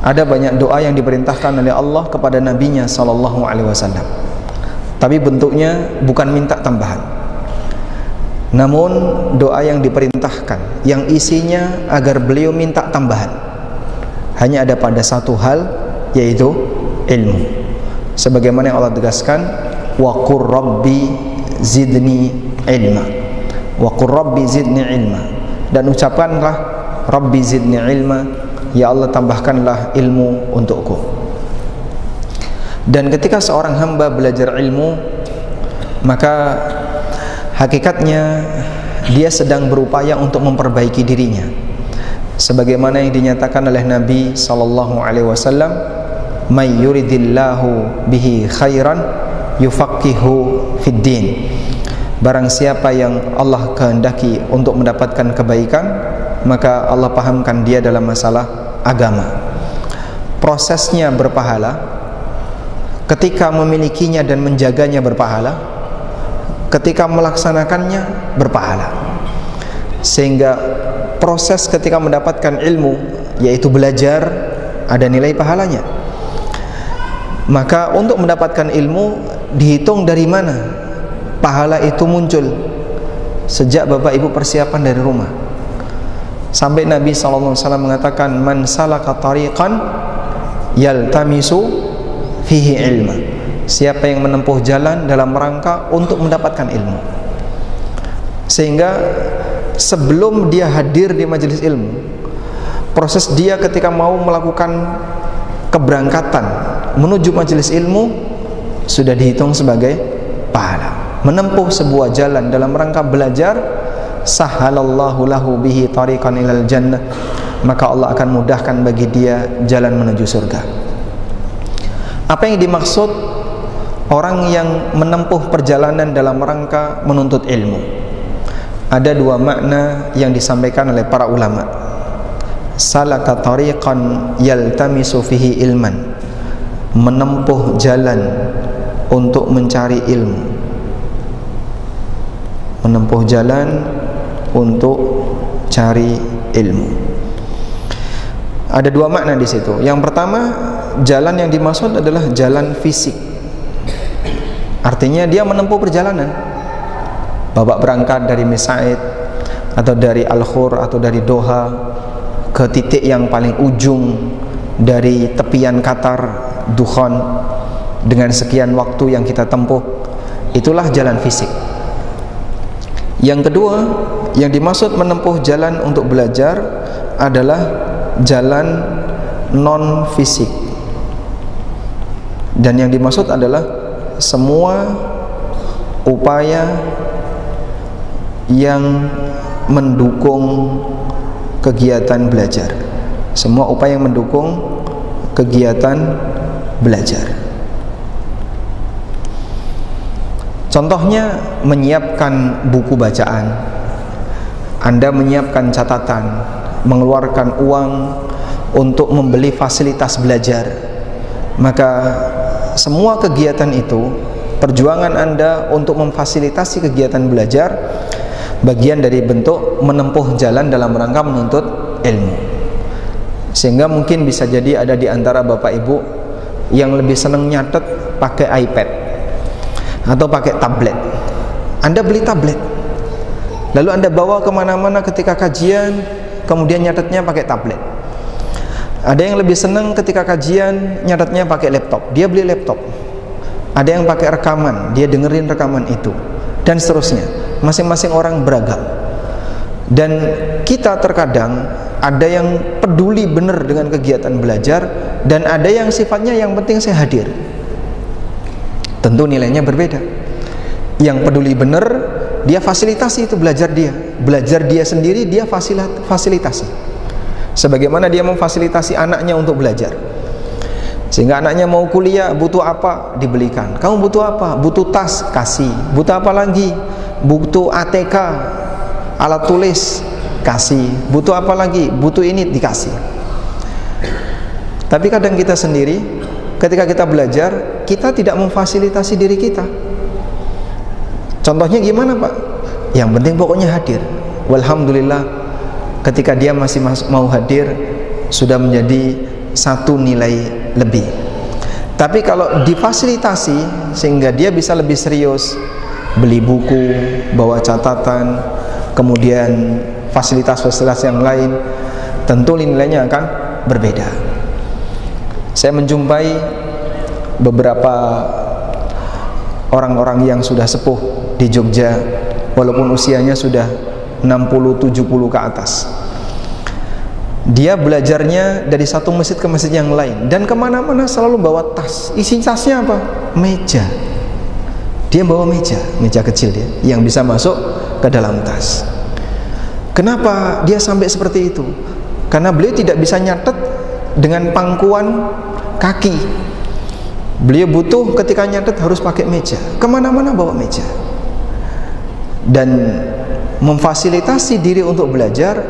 Ada banyak doa yang diperintahkan oleh Allah kepada nabinya sallallahu alaihi wasallam. Tapi bentuknya bukan minta tambahan. Namun doa yang diperintahkan yang isinya agar beliau minta tambahan hanya ada pada satu hal, yaitu ilmu. Sebagaimana yang Allah tegaskan, wa qur rabbi zidni ilma. Wa qur rabbi zidni ilma. Dan ucapkanlah rabbi zidni ilma, ya Allah tambahkanlah ilmu untukku. Dan ketika seorang hamba belajar ilmu, maka hakikatnya dia sedang berupaya untuk memperbaiki dirinya. Sebagaimana yang dinyatakan oleh Nabi sallallahu alaihi wasallam, may yuridillahu bihi khairan yufaqihu fid din. Barang siapa yang Allah kehendaki untuk mendapatkan kebaikan, maka Allah pahamkan dia dalam masalah agama. Prosesnya berpahala, ketika memilikinya dan menjaganya berpahala, ketika melaksanakannya berpahala. Sehingga proses ketika mendapatkan ilmu, yaitu belajar, ada nilai pahalanya. Maka untuk mendapatkan ilmu dihitung dari mana pahala itu muncul. Sejak Bapak Ibu persiapan dari rumah. Sampai Nabi SAW mengatakan, man salaka tariqan yaltamisu fihi ilma. Siapa yang menempuh jalan dalam rangka untuk mendapatkan ilmu. Sehingga sebelum dia hadir di majelis ilmu, proses dia ketika mau melakukan keberangkatan menuju majelis ilmu sudah dihitung sebagai pahala. Menempuh sebuah jalan dalam rangka belajar, sahalallahu lahu bihi tariqan ilal jannah, maka Allah akan mudahkan bagi dia jalan menuju surga. Apa yang dimaksud orang yang menempuh perjalanan dalam rangka menuntut ilmu? Ada dua makna yang disampaikan oleh para ulama. Salaka tariqan yaltamisu fihi ilman, menempuh jalan untuk mencari ilmu. Menempuh jalan untuk cari ilmu. Ada dua makna di situ. Yang pertama, jalan yang dimaksud adalah jalan fisik. Artinya dia menempuh perjalanan. Bapak berangkat dari Misaid atau dari Al-Khur atau dari Doha ke titik yang paling ujung dari tepian Qatar, Dukhan, dengan sekian waktu yang kita tempuh. Itulah jalan fisik. Yang kedua, yang dimaksud menempuh jalan untuk belajar adalah jalan non fisik. Dan yang dimaksud adalah semua upaya yang mendukung kegiatan belajar. Semua upaya yang mendukung kegiatan belajar. Contohnya menyiapkan buku bacaan. Anda menyiapkan catatan, mengeluarkan uang untuk membeli fasilitas belajar. Maka semua kegiatan itu, perjuangan Anda untuk memfasilitasi kegiatan belajar, bagian dari bentuk menempuh jalan dalam rangka menuntut ilmu. Sehingga mungkin bisa jadi ada di antara Bapak Ibu yang lebih senang nyatet pakai iPad atau pakai tablet. Anda beli tablet, lalu Anda bawa kemana-mana ketika kajian, kemudian nyatetnya pakai tablet. Ada yang lebih senang ketika kajian nyatetnya pakai laptop, dia beli laptop. Ada yang pakai rekaman, dia dengerin rekaman itu, dan seterusnya. Masing-masing orang beragam. Dan kita terkadang ada yang peduli benar dengan kegiatan belajar, dan ada yang sifatnya yang penting saya hadir. Tentu nilainya berbeda. Yang peduli benar, dia fasilitasi itu belajar dia. Belajar dia sendiri, dia fasilitasi. Sebagaimana dia memfasilitasi anaknya untuk belajar. Sehingga anaknya mau kuliah, butuh apa? Dibelikan. Kamu butuh apa? Butuh tas, kasih. Butuh apa lagi? Butuh ATK, alat tulis, kasih. Butuh apa lagi? Butuh ini, dikasih. Tapi kadang kita sendiri, ketika kita belajar, kita tidak memfasilitasi diri kita. Contohnya gimana Pak? Yang penting pokoknya hadir. Walhamdulillah, ketika dia masih mau hadir, sudah menjadi satu nilai lebih. Tapi kalau difasilitasi sehingga dia bisa lebih serius, beli buku, bawa catatan, kemudian fasilitas-fasilitas yang lain, tentu nilainya akan berbeda. Saya menjumpai beberapa orang-orang yang sudah sepuh di Jogja, walaupun usianya sudah 60-70 ke atas. Dia belajarnya dari satu masjid ke masjid yang lain, dan kemana-mana selalu bawa tas. Isi tasnya apa? Meja. Dia bawa meja kecil dia, yang bisa masuk ke dalam tas. Kenapa dia sampai seperti itu? Karena beliau tidak bisa nyatet dengan pangkuan kaki. Beliau butuh ketika nyatet harus pakai meja. Kemana-mana bawa meja. Dan memfasilitasi diri untuk belajar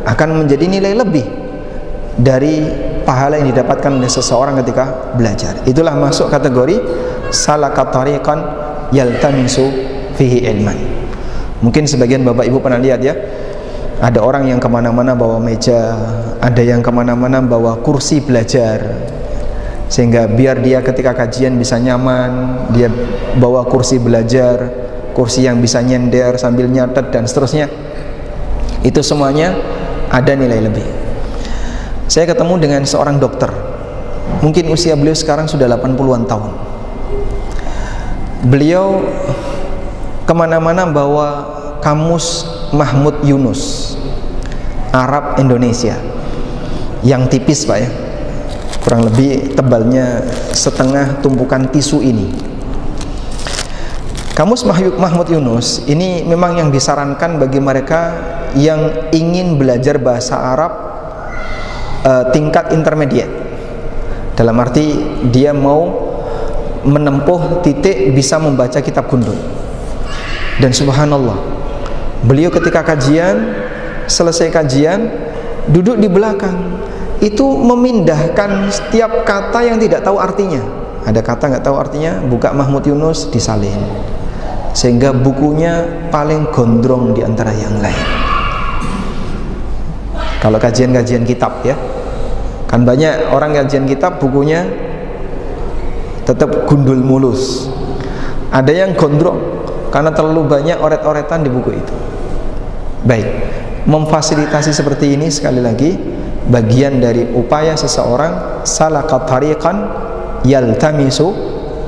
akan menjadi nilai lebih dari pahala yang didapatkan oleh seseorang ketika belajar. Itulah masuk kategori salaka tariqan yaltamisu fihi ilman. Mungkin sebagian bapak ibu pernah lihat ya, ada orang yang kemana-mana bawa meja, ada yang kemana-mana bawa kursi belajar, sehingga biar dia ketika kajian bisa nyaman, dia bawa kursi belajar, kursi yang bisa nyender sambil nyatet dan seterusnya. Itu semuanya ada nilai lebih. Saya ketemu dengan seorang dokter, mungkin usia beliau sekarang sudah 80-an tahun. Beliau kemana-mana bawa kamus Mahmud Yunus, Arab Indonesia, yang tipis Pak ya, kurang lebih tebalnya setengah tumpukan tisu ini. Kamus Mahmud Yunus ini memang yang disarankan bagi mereka yang ingin belajar bahasa Arab tingkat intermediate. Dalam arti dia mau menempuh titik bisa membaca kitab gundul. Dan subhanallah, beliau ketika kajian, selesai kajian, duduk di belakang, itu memindahkan setiap kata yang tidak tahu artinya. Ada kata nggak tahu artinya, buka Mahmud Yunus, disalin, sehingga bukunya paling gondrong di antara yang lain. Kalau kajian-kajian kitab ya, kan banyak orang kajian kitab bukunya tetap gundul mulus. Ada yang gondrong karena terlalu banyak oret-oretan di buku itu. Baik, memfasilitasi seperti ini sekali lagi bagian dari upaya seseorang salaka tariqan yaltamisu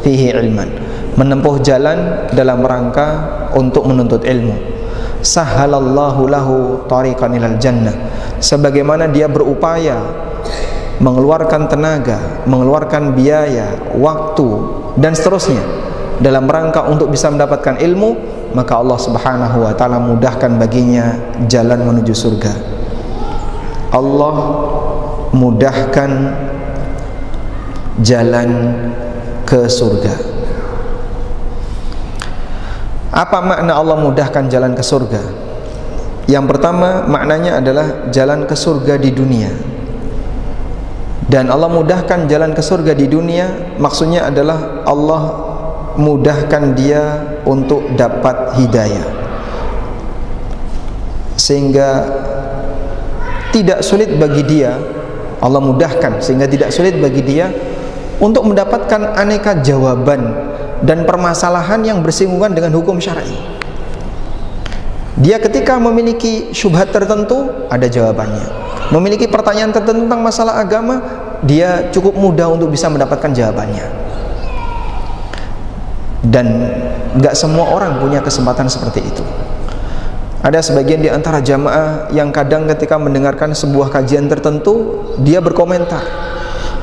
fihi ilman, menempuh jalan dalam rangka untuk menuntut ilmu. Sahalallahu lahu tariqan ilal jannah, sebagaimana dia berupaya mengeluarkan tenaga, mengeluarkan biaya, waktu dan seterusnya dalam rangka untuk bisa mendapatkan ilmu, maka Allah Subhanahu wa taala mudahkan baginya jalan menuju surga. Allah mudahkan jalan ke surga. Apa makna Allah mudahkan jalan ke surga? Yang pertama, maknanya adalah jalan ke surga di dunia. Dan Allah mudahkan jalan ke surga di dunia, maksudnya adalah Allah mudahkan dia untuk dapat hidayah, sehingga tidak sulit bagi dia. Allah mudahkan sehingga tidak sulit bagi dia untuk mendapatkan aneka jawaban dan permasalahan yang bersinggungan dengan hukum syar'i. Dia ketika memiliki syubhat tertentu, ada jawabannya. Memiliki pertanyaan tertentu tentang masalah agama, dia cukup mudah untuk bisa mendapatkan jawabannya. Dan gak semua orang punya kesempatan seperti itu. Ada sebagian di antara jamaah yang kadang ketika mendengarkan sebuah kajian tertentu, dia berkomentar,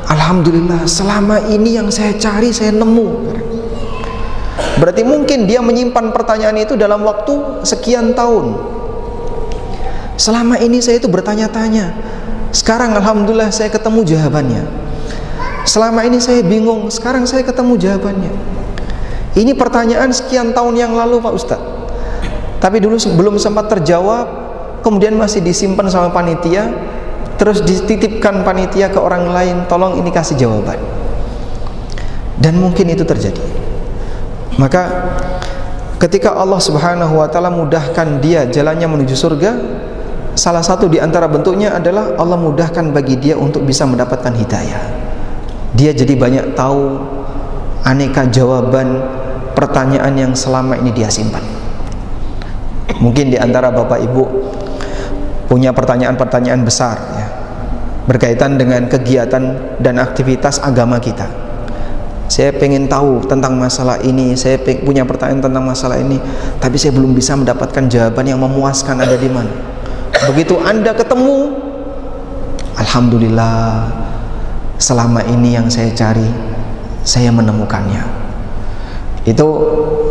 alhamdulillah selama ini yang saya cari saya nemu. Berarti mungkin dia menyimpan pertanyaan itu dalam waktu sekian tahun. Selama ini saya itu bertanya-tanya, sekarang alhamdulillah saya ketemu jawabannya. Selama ini saya bingung, sekarang saya ketemu jawabannya. Ini pertanyaan sekian tahun yang lalu Pak Ustadz, tapi dulu belum sempat terjawab, kemudian masih disimpan sama panitia, terus dititipkan panitia ke orang lain, tolong ini kasih jawaban. Dan mungkin itu terjadi. Maka ketika Allah Subhanahu wa taala mudahkan dia jalannya menuju surga, salah satu di antara bentuknya adalah Allah mudahkan bagi dia untuk bisa mendapatkan hidayah. Dia jadi banyak tahu aneka jawaban pertanyaan yang selama ini dia simpan. Mungkin di antara Bapak Ibu punya pertanyaan-pertanyaan besar ya, berkaitan dengan kegiatan dan aktivitas agama kita. Saya pengen tahu tentang masalah ini, saya punya pertanyaan tentang masalah ini, tapi saya belum bisa mendapatkan jawaban yang memuaskan ada di mana. Begitu Anda ketemu, alhamdulillah, selama ini yang saya cari, saya menemukannya. Itu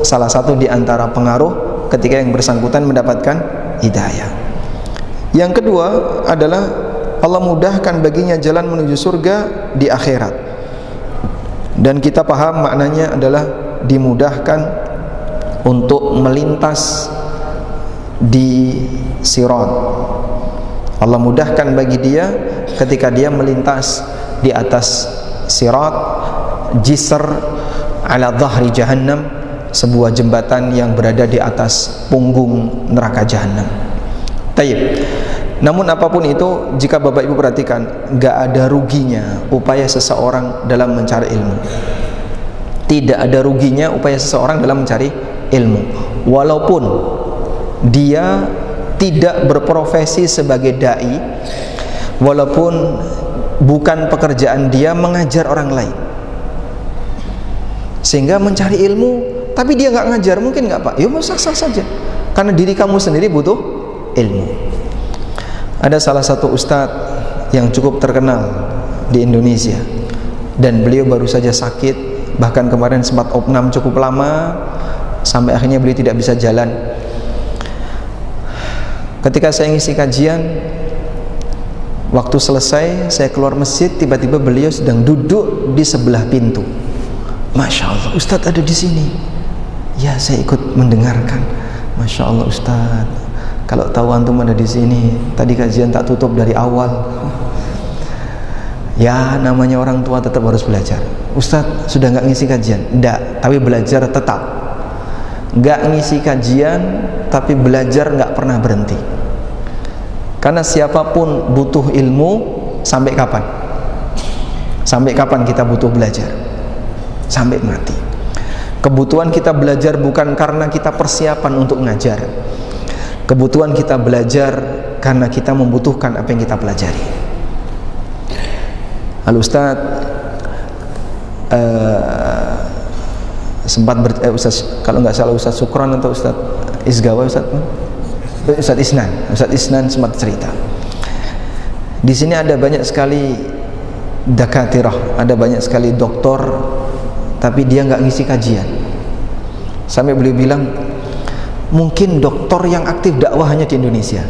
salah satu di antara pengaruh ketika yang bersangkutan mendapatkan hidayah. Yang kedua adalah Allah mudahkan baginya jalan menuju surga di akhirat. Dan kita paham maknanya adalah dimudahkan untuk melintas di sirat. Allah mudahkan bagi dia ketika dia melintas di atas sirat, jisr ala dhahri jahannam, sebuah jembatan yang berada di atas punggung neraka jahannam. Taib. Namun apapun itu, jika Bapak Ibu perhatikan, gak ada ruginya upaya seseorang dalam mencari ilmu. Tidak ada ruginya upaya seseorang dalam mencari ilmu, walaupun dia tidak berprofesi sebagai dai, walaupun bukan pekerjaan dia mengajar orang lain. Sehingga mencari ilmu tapi dia gak ngajar, mungkin gak Pak? Ya sah-sah saja, karena diri kamu sendiri butuh ilmu. Ada salah satu ustadz yang cukup terkenal di Indonesia, dan beliau baru saja sakit, bahkan kemarin sempat opnam cukup lama sampai akhirnya beliau tidak bisa jalan. Ketika saya ngisi kajian, waktu selesai saya keluar masjid, tiba-tiba beliau sedang duduk di sebelah pintu. Masya Allah, ustadz ada di sini. Ya, saya ikut mendengarkan. Masya Allah ustadz, kalau tahu antum ada di sini, tadi kajian tak tutup dari awal. Ya, namanya orang tua tetap harus belajar. Ustadz sudah nggak ngisi kajian? Enggak, tapi belajar tetap. Nggak ngisi kajian, tapi belajar nggak pernah berhenti. Karena siapapun butuh ilmu, sampai kapan? Sampai kapan kita butuh belajar? Sampai mati. Kebutuhan kita belajar bukan karena kita persiapan untuk ngajar. Kebutuhan kita belajar karena kita membutuhkan apa yang kita pelajari. Ustaz sempat Ustaz, kalau nggak salah Ustaz Sukron atau Ustaz Isgawa, Ustaz Isnan sempat cerita. Di sini ada banyak sekali dakatirah, ada banyak sekali doktor, tapi dia nggak ngisi kajian. Sampai beliau bilang, mungkin dokter yang aktif dakwah hanya di Indonesia.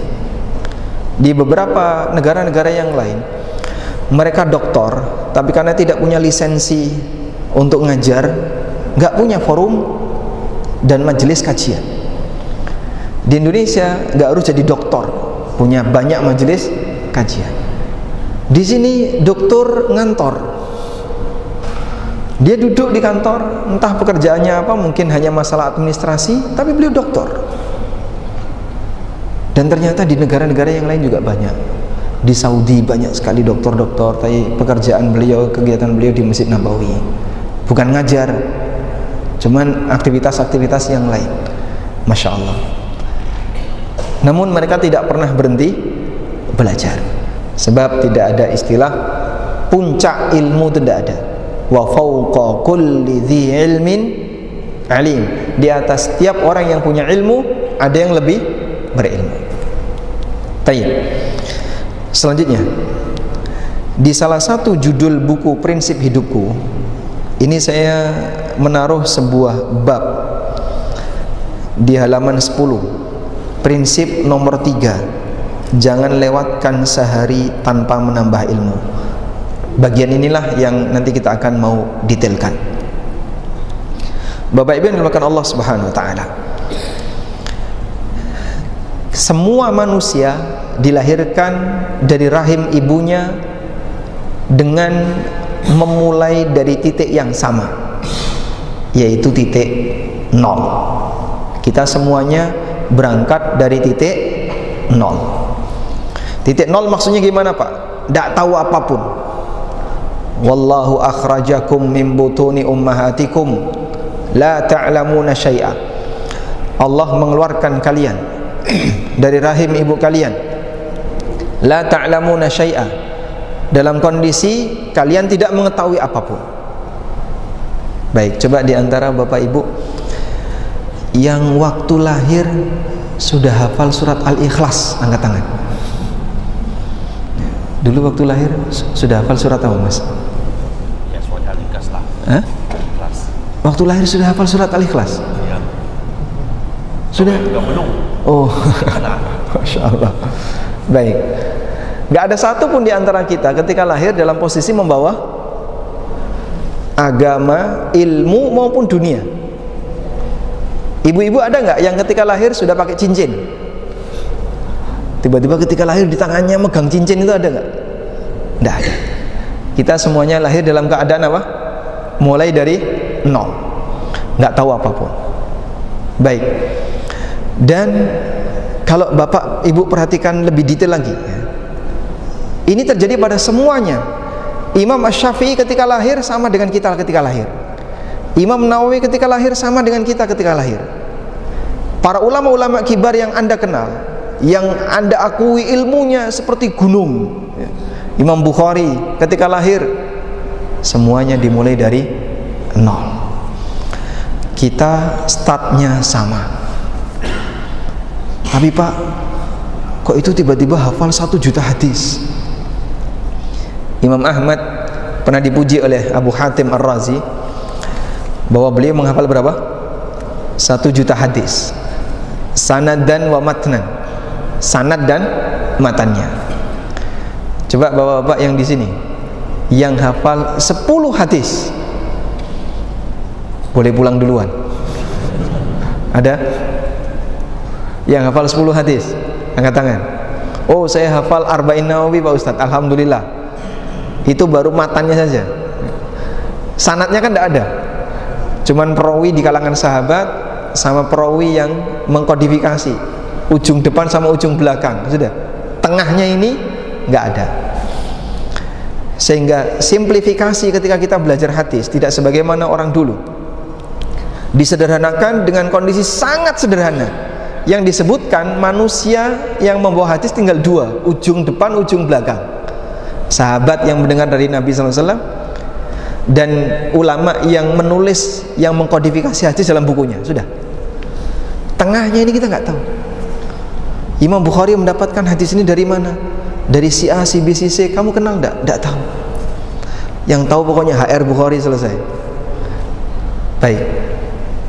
Di beberapa negara-negara yang lain, mereka dokter, tapi karena tidak punya lisensi untuk ngajar, nggak punya forum dan majelis kajian. Di Indonesia nggak harus jadi dokter, punya banyak majelis kajian. Di sini dokter ngantor, dia duduk di kantor, entah pekerjaannya apa, mungkin hanya masalah administrasi, tapi beliau dokter. Dan ternyata di negara-negara yang lain juga banyak. Di Saudi banyak sekali dokter-dokter, tapi pekerjaan beliau, kegiatan beliau di Masjid Nabawi, bukan ngajar, cuman aktivitas-aktivitas yang lain. Masya Allah. Namun mereka tidak pernah berhenti belajar, sebab tidak ada istilah puncak ilmu, tidak ada. Wa fawqa kulli dhi ilmin alim. Di atas setiap orang yang punya ilmu ada yang lebih berilmu. Baik. Selanjutnya, di salah satu judul buku Prinsip Hidupku, ini saya menaruh sebuah bab di halaman 10. Prinsip nomor 3, jangan lewatkan sehari tanpa menambah ilmu. Bagian inilah yang nanti kita akan mau detailkan. Bapak Ibu yang dimuliakan Allah Subhanahu wa taala, semua manusia dilahirkan dari rahim ibunya dengan memulai dari titik yang sama, yaitu titik 0. Kita semuanya berangkat dari titik 0. Titik nol maksudnya gimana Pak? Tidak tahu apapun. Wallahu akhrajakum min butuni ummahatikum la ta'lamuna syai'a. Allah mengeluarkan kalian dari rahim ibu kalian, la ta'lamuna syai'a, dalam kondisi kalian tidak mengetahui apapun. Baik, coba di antara Bapak Ibu yang waktu lahir sudah hafal surat Al-Ikhlas, angkat tangan. Dulu waktu lahir sudah hafal surat apa Mas? Ya, surat Al-Ikhlas lah. Hah? Ikhlas. Waktu lahir sudah hafal surat Al-Ikhlas? Ya. Sudah? Enggak belum. Oh, Masya Allah. Baik. Gak ada satu pun di antara kita ketika lahir dalam posisi membawa agama, ilmu maupun dunia. Ibu-ibu ada nggak yang ketika lahir sudah pakai cincin? Tiba-tiba ketika lahir di tangannya megang cincin, itu ada nggak? Nggak ada. Kita semuanya lahir dalam keadaan apa? Mulai dari nol, nggak tahu apapun. Baik. Dan kalau Bapak Ibu perhatikan lebih detail lagi, ini terjadi pada semuanya. Imam Asy-Syafi'i ketika lahir sama dengan kita ketika lahir. Imam Nawawi ketika lahir sama dengan kita ketika lahir. Para ulama-ulama kibar yang Anda kenal, yang Anda akui ilmunya seperti gunung, Imam Bukhari ketika lahir semuanya dimulai dari nol. Kita startnya sama. Tapi Pak, kok itu tiba-tiba hafal 1 juta hadis? Imam Ahmad pernah dipuji oleh Abu Hatim Ar-Razi bahwa beliau menghafal berapa? 1 juta hadis, sanad dan wa matnan, sanad dan matannya. Coba bapak-bapak yang di sini yang hafal 10 hadis boleh pulang duluan. Ada yang hafal 10 hadis? Angkat tangan. Oh, saya hafal Arba'in Nawawi Pak Ustadz, alhamdulillah. Itu baru matannya saja, sanadnya kan tidak ada. Cuman perawi di kalangan sahabat sama perawi yang mengkodifikasi ujung depan sama ujung belakang, sudah. Tengahnya ini nggak ada. Sehingga simplifikasi ketika kita belajar hadis tidak sebagaimana orang dulu. Disederhanakan dengan kondisi sangat sederhana. Yang disebutkan manusia yang membawa hadis tinggal 2, ujung depan, ujung belakang. Sahabat yang mendengar dari Nabi SAW dan ulama yang menulis, yang mengkodifikasi hadis dalam bukunya, sudah. Tengahnya ini kita nggak tahu. Imam Bukhari mendapatkan hadis ini dari mana? Dari si A, si B, si C. Kamu kenal enggak? Enggak tahu. Yang tahu pokoknya HR Bukhari, selesai. Baik.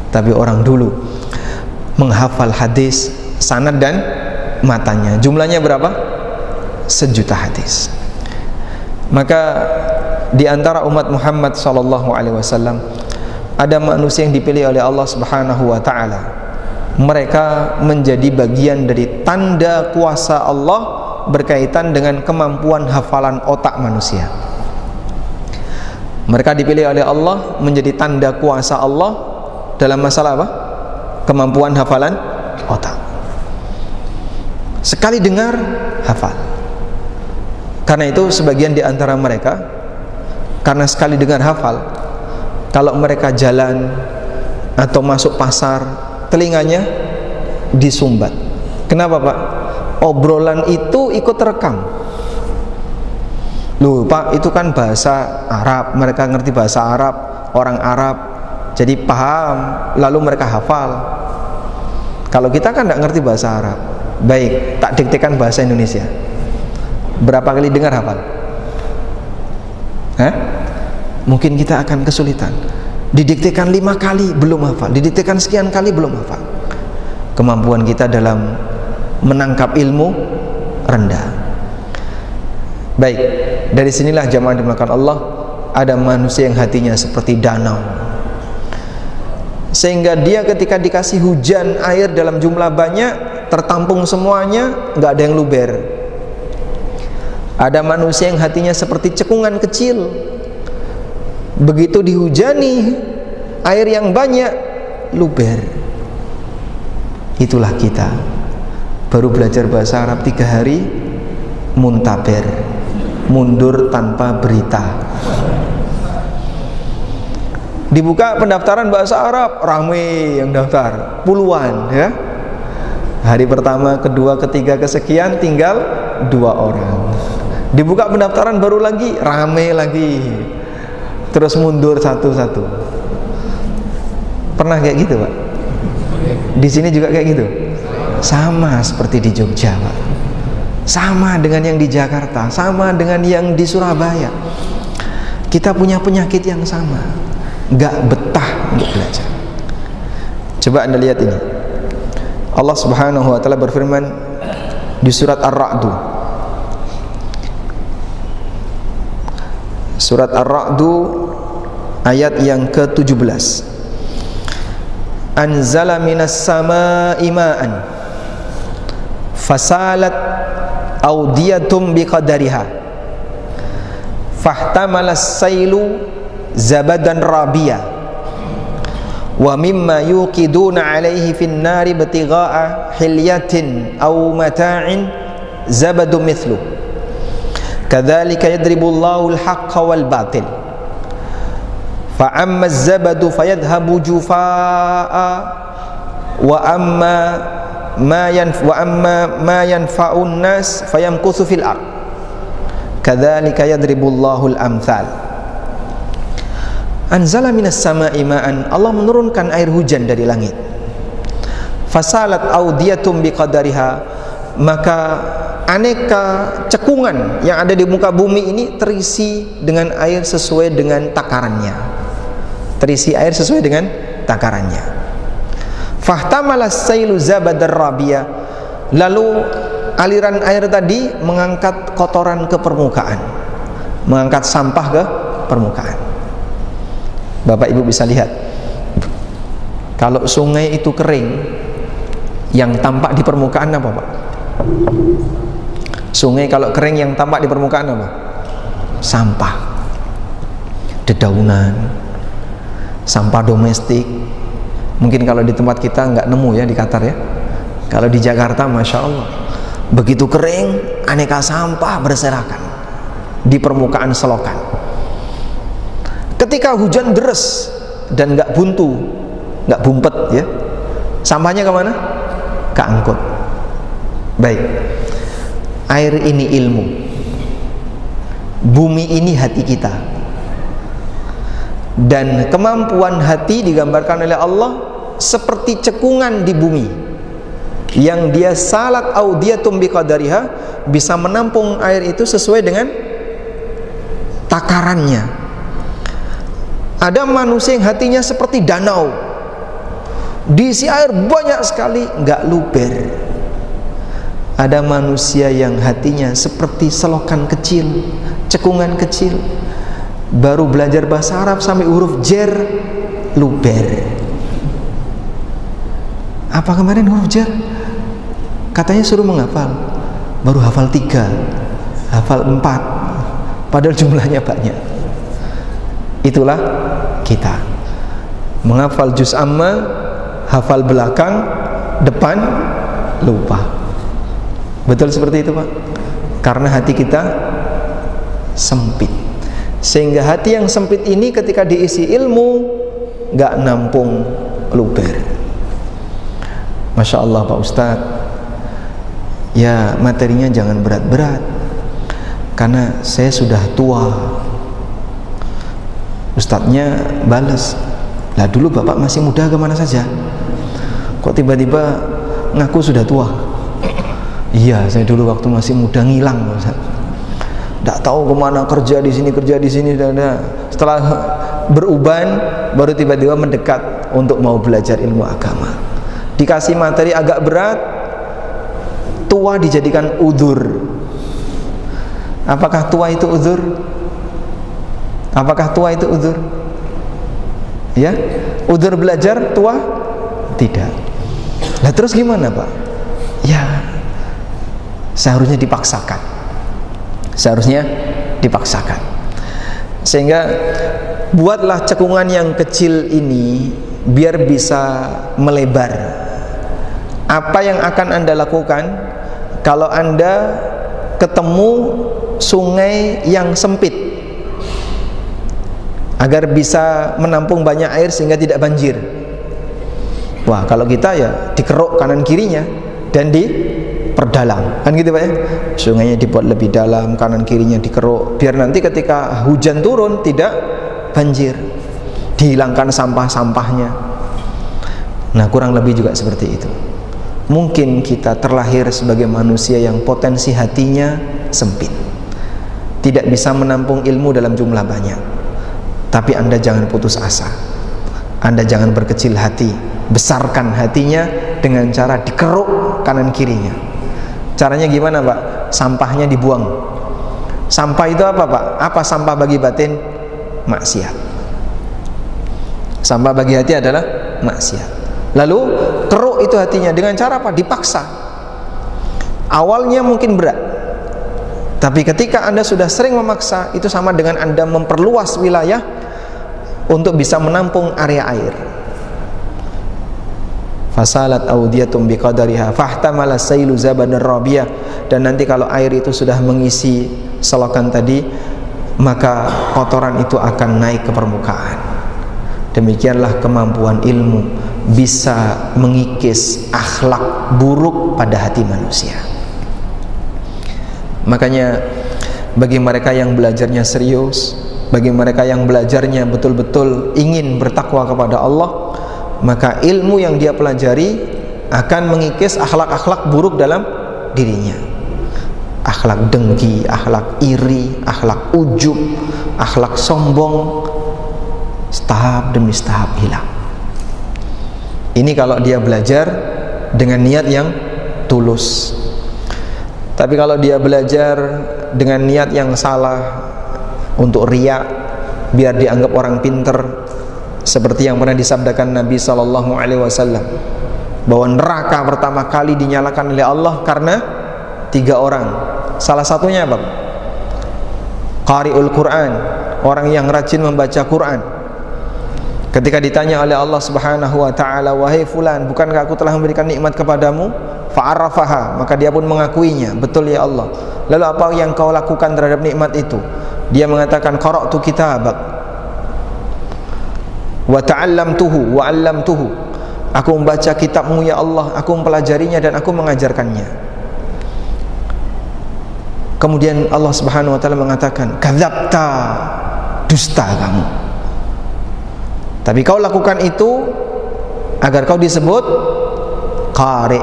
Tapi orang dulu menghafal hadis, sanad dan matanya. Jumlahnya berapa? 1 juta hadis. Maka di antara umat Muhammad SAW ada manusia yang dipilih oleh Allah Subhanahu wa taala. Mereka menjadi bagian dari tanda kuasa Allah berkaitan dengan kemampuan hafalan otak manusia. Mereka dipilih oleh Allah menjadi tanda kuasa Allah dalam masalah apa? Kemampuan hafalan otak. Sekali dengar, hafal. Karena itu sebagian di antara mereka, karena sekali dengar hafal, kalau mereka jalan atau masuk pasar, telinganya disumbat. Kenapa Pak? Obrolan itu ikut rekam. Loh Pak, itu kan bahasa Arab, mereka ngerti bahasa Arab, orang Arab, jadi paham, lalu mereka hafal. Kalau kita kan tidak ngerti bahasa Arab. Baik, tak diktekan bahasa Indonesia. Berapa kali dengar hafal? Mungkin kita akan kesulitan. Didiktekan 5 kali belum hafal, didiktekan sekian kali belum hafal. Kemampuan kita dalam menangkap ilmu rendah. Baik, dari sinilah jamaah dimulakan Allah, ada manusia yang hatinya seperti danau, sehingga dia ketika dikasih hujan air dalam jumlah banyak, tertampung semuanya, nggak ada yang luber. Ada manusia yang hatinya seperti cekungan kecil, begitu dihujani air yang banyak, luber. Itulah kita. Baru belajar bahasa Arab 3 hari, muntaber, mundur tanpa berita. Dibuka pendaftaran bahasa Arab, rame yang daftar, puluhan ya. Hari pertama, kedua, ketiga, kesekian tinggal 2 orang. Dibuka pendaftaran baru lagi, rame lagi. Terus mundur satu-satu. Pernah kayak gitu, Pak? Di sini juga kayak gitu? Sama seperti di Jogja, Pak. Sama dengan yang di Jakarta, sama dengan yang di Surabaya. Kita punya penyakit yang sama, nggak betah untuk belajar. Coba Anda lihat ini. Allah Subhanahu wa taala berfirman di surat Ar-Ra'd. Surat Ar-Ra'd ayat yang ke-17. Anzala minas samaa'i ma'an fasalat awdiyatum biqadariha fahtamalas sailu zabadan rabiya wa mimma yuqiduna alaihi fin nari batigha'a hilyatin aw mata'in zabadu mithlu kadzalika yadribullahu al-haqqa wal batil fa amma az-zabadu fayadhhabu jufaa'a wa amma ma yanfa'un nas fayamkuthu fil ard kadzalika yadribullahu al-amthal. Anzala minas sama'i ma'an, Allah menurunkan air hujan dari langit. Fasalat audiyatum biqadariha, maka aneka cekungan yang ada di muka bumi ini terisi dengan air sesuai dengan takarannya. Terisi air sesuai dengan takarannya. Fahtamalas sailu zabadar rabiya, lalu aliran air tadi mengangkat kotoran ke permukaan, mengangkat sampah ke permukaan. Bapak Ibu bisa lihat, kalau sungai itu kering, yang tampak di permukaan apa, Pak? Sungai kalau kering yang tampak di permukaan apa? Sampah, dedaunan, sampah domestik. Mungkin kalau di tempat kita nggak nemu ya, di Qatar ya. Kalau di Jakarta, Masya Allah, begitu kering, aneka sampah berserakan di permukaan selokan. Ketika hujan deras dan nggak buntu, nggak bumpet ya, sampahnya kemana? Keangkut. Baik, air ini ilmu, bumi ini hati kita, dan kemampuan hati digambarkan oleh Allah seperti cekungan di bumi yang dia salat audiyatum biqadariha, bisa menampung air itu sesuai dengan takarannya. Ada manusia yang hatinya seperti danau, diisi air banyak sekali, nggak luber. Ada manusia yang hatinya seperti selokan kecil, cekungan kecil, baru belajar bahasa Arab sampai huruf jer, luber. Apa kemarin huruf jer? Katanya suruh menghafal, baru hafal 3, hafal 4, padahal jumlahnya banyak. Itulah kita, menghafal juz amma, hafal belakang, depan lupa. Betul seperti itu, Pak? Karena hati kita sempit, sehingga hati yang sempit ini ketika diisi ilmu nggak nampung luber. Masya Allah, Pak Ustadz, ya materinya jangan berat-berat karena saya sudah tua. Ustadznya balas, lah dulu bapak masih muda kemana saja, kok tiba-tiba ngaku sudah tua? Iya, saya dulu waktu masih muda ngilang, Ustadz, nggak tahu kemana, kerja di sini, setelah beruban baru tiba-tiba mendekat untuk mau belajar ilmu agama. Dikasih materi agak berat, tua dijadikan udzur. Apakah tua itu udzur? Apakah tua itu udzur? Ya, udzur belajar tua? Tidak. Nah terus gimana, Pak? Ya, seharusnya dipaksakan. Seharusnya dipaksakan. Sehingga buatlah cekungan yang kecil ini biar bisa melebar. Apa yang akan Anda lakukan kalau Anda ketemu sungai yang sempit agar bisa menampung banyak air sehingga tidak banjir. Wah, kalau kita ya dikeruk kanan kirinya dan diperdalam, kan gitu Pak ya. Sungainya dibuat lebih dalam, kanan kirinya dikeruk, biar nanti ketika hujan turun tidak banjir, dihilangkan sampah-sampahnya. Nah, kurang lebih juga seperti itu. Mungkin kita terlahir sebagai manusia yang potensi hatinya sempit, tidak bisa menampung ilmu dalam jumlah banyak. Tapi Anda jangan putus asa, Anda jangan berkecil hati, besarkan hatinya dengan cara dikeruk kanan kirinya. Caranya gimana Pak? Sampahnya dibuang. Sampah itu apa Pak? Apa sampah bagi batin? Maksiat. Sampah bagi hati adalah maksiat. Lalu keruk itu hatinya dengan cara apa? Dipaksa. Awalnya mungkin berat, tapi ketika Anda sudah sering memaksa, itu sama dengan Anda memperluas wilayah untuk bisa menampung area air. Fasalat audiyatum biqadariha fahtamala sailu zabanar rabiyah. Dan nanti kalau air itu sudah mengisi selokan tadi, maka kotoran itu akan naik ke permukaan. Demikianlah kemampuan ilmu bisa mengikis akhlak buruk pada hati manusia. Makanya bagi mereka yang belajarnya serius, bagi mereka yang belajarnya betul-betul ingin bertakwa kepada Allah, maka ilmu yang dia pelajari akan mengikis akhlak-akhlak buruk dalam dirinya. Akhlak dengki, akhlak iri, akhlak ujub, akhlak sombong, tahap demi tahap hilang. Ini kalau dia belajar dengan niat yang tulus. Tapi kalau dia belajar dengan niat yang salah, untuk riya, biar dianggap orang pinter, seperti yang pernah disabdakan Nabi SAW, bahwa neraka pertama kali dinyalakan oleh Allah karena 3 orang. Salah satunya apa? Qari'ul Quran, orang yang rajin membaca Quran. Ketika ditanya oleh Allah Subhanahu wa taala, wahai fulan, bukankah aku telah memberikan nikmat kepadamu? Fa'arafaha, maka dia pun mengakuinya, betul ya Allah. Lalu apa yang kau lakukan terhadap nikmat itu? Dia mengatakan, qara'tu kitabak wa ta'allamtuhu wa 'allamtuhu. Aku membaca kitabmu ya Allah, aku mempelajarinya dan aku mengajarkannya. Kemudian Allah Subhanahu wa taala mengatakan, kadzabta, dusta kamu. Tapi kau lakukan itu agar kau disebut qari,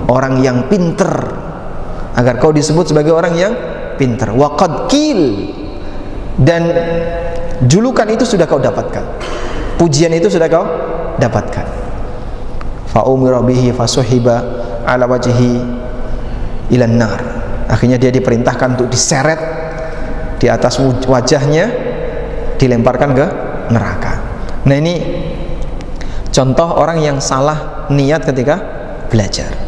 orang yang pinter, agar kau disebut sebagai orang yang pinter. Wa qad qil, dan julukan itu sudah kau dapatkan, pujian itu sudah kau dapatkan. Fa umira bihi fasuhiba ala wajhi ilan nar. Akhirnya dia diperintahkan untuk diseret di atas wajahnya, dilemparkan ke neraka. Nah, ini contoh orang yang salah niat ketika belajar.